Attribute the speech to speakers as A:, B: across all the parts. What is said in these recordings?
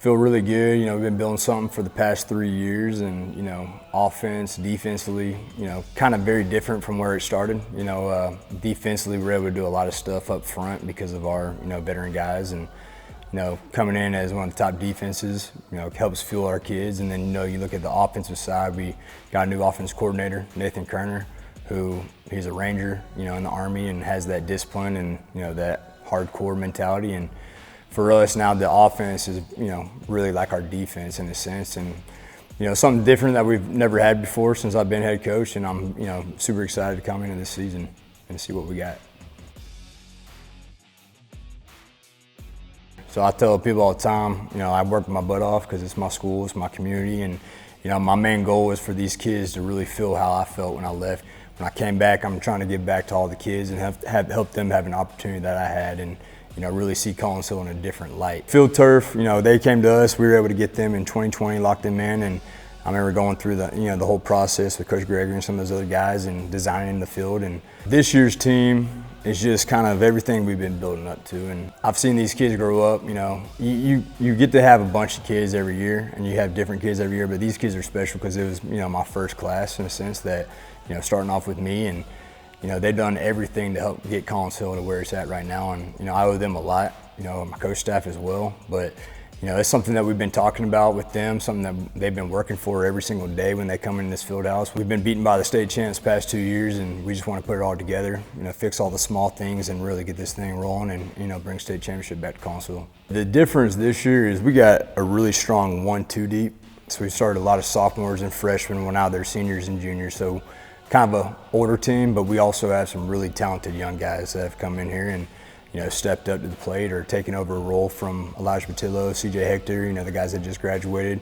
A: Feel really good. We've been building something for the past 3 years, and offense, defensively, kind of very different from where it started. Defensively, we're able to do a lot of stuff up front because of our veteran guys, and coming in as one of the top defenses, helps fuel our kids. And then you look at the offensive side, we got a new offense coordinator, Nathan Kerner, who he's a Ranger, in the Army, and has that discipline and that hardcore mentality. And for us now, the offense is really like our defense in a sense, and something different that we've never had before since I've been head coach. And I'm super excited to come into this season and see what we got. So I tell people all the time, I work my butt off because it's my school, it's my community, and my main goal is for these kids to really feel how I felt when I left. When I came back, I'm trying to give back to all the kids and help them have an opportunity that I had, and really see Collinsville in a different light. Field turf, they came to us. We were able to get them in 2020, lock them in, and I remember going through the whole process with Coach Gregory and some of those other guys and designing the field. And this year's team is just kind of everything we've been building up to. And I've seen these kids grow up. You get to have a bunch of kids every year, and you have different kids every year. But these kids are special because it was my first class in a sense that starting off with me, and they've done everything to help get Collinsville to where it's at right now. And I owe them a lot. My coach staff as well. But it's something that we've been talking about with them, something that they've been working for every single day when they come in this field house. We've been beaten by the state champs the past 2 years, and we just want to put it all together, fix all the small things and really get this thing rolling and bring state championship back to Collinsville. The difference this year is we got a really strong 1-2 deep. So we started a lot of sophomores and freshmen, well now they're seniors and juniors. So kind of a older team, but we also have some really talented young guys that have come in here and stepped up to the plate or taken over a role from Elijah Patillo, CJ Hector, the guys that just graduated.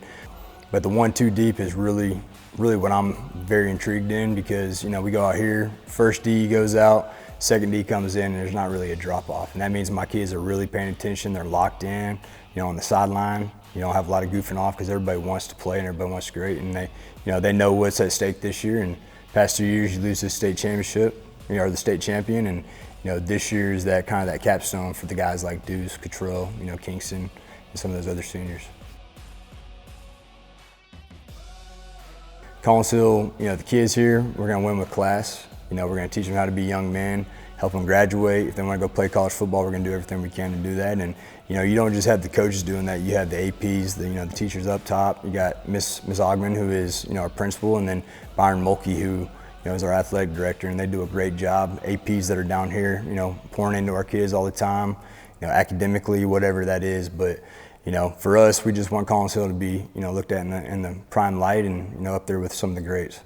A: But the 1-2 deep is really what I'm very intrigued in, because we go out here, first D goes out, second D comes in, and there's not really a drop off. And that means my kids are really paying attention, they're locked in, on the sideline. You don't have a lot of goofing off because everybody wants to play and everybody wants to great, and they know what's at stake this year. And past 2 years, you lose the state championship, or the state champion, and this year is that kind of that capstone for the guys like Deuce, Cottrell, Kingston, and some of those other seniors. Collinsville, the kids here, we're going to win with class. We're going to teach them how to be young men, help them graduate. If they want to go play college football, we're going to do everything we can to do that. And you don't just have the coaches doing that. You have the APs, the teachers up top. You got Miss Ogman, who is our principal, and then Byron Mulkey, who is our athletic director, and they do a great job. APs that are down here, pouring into our kids all the time, academically, whatever that is. But for us, we just want Collinsville to be looked at in the prime light and up there with some of the greats.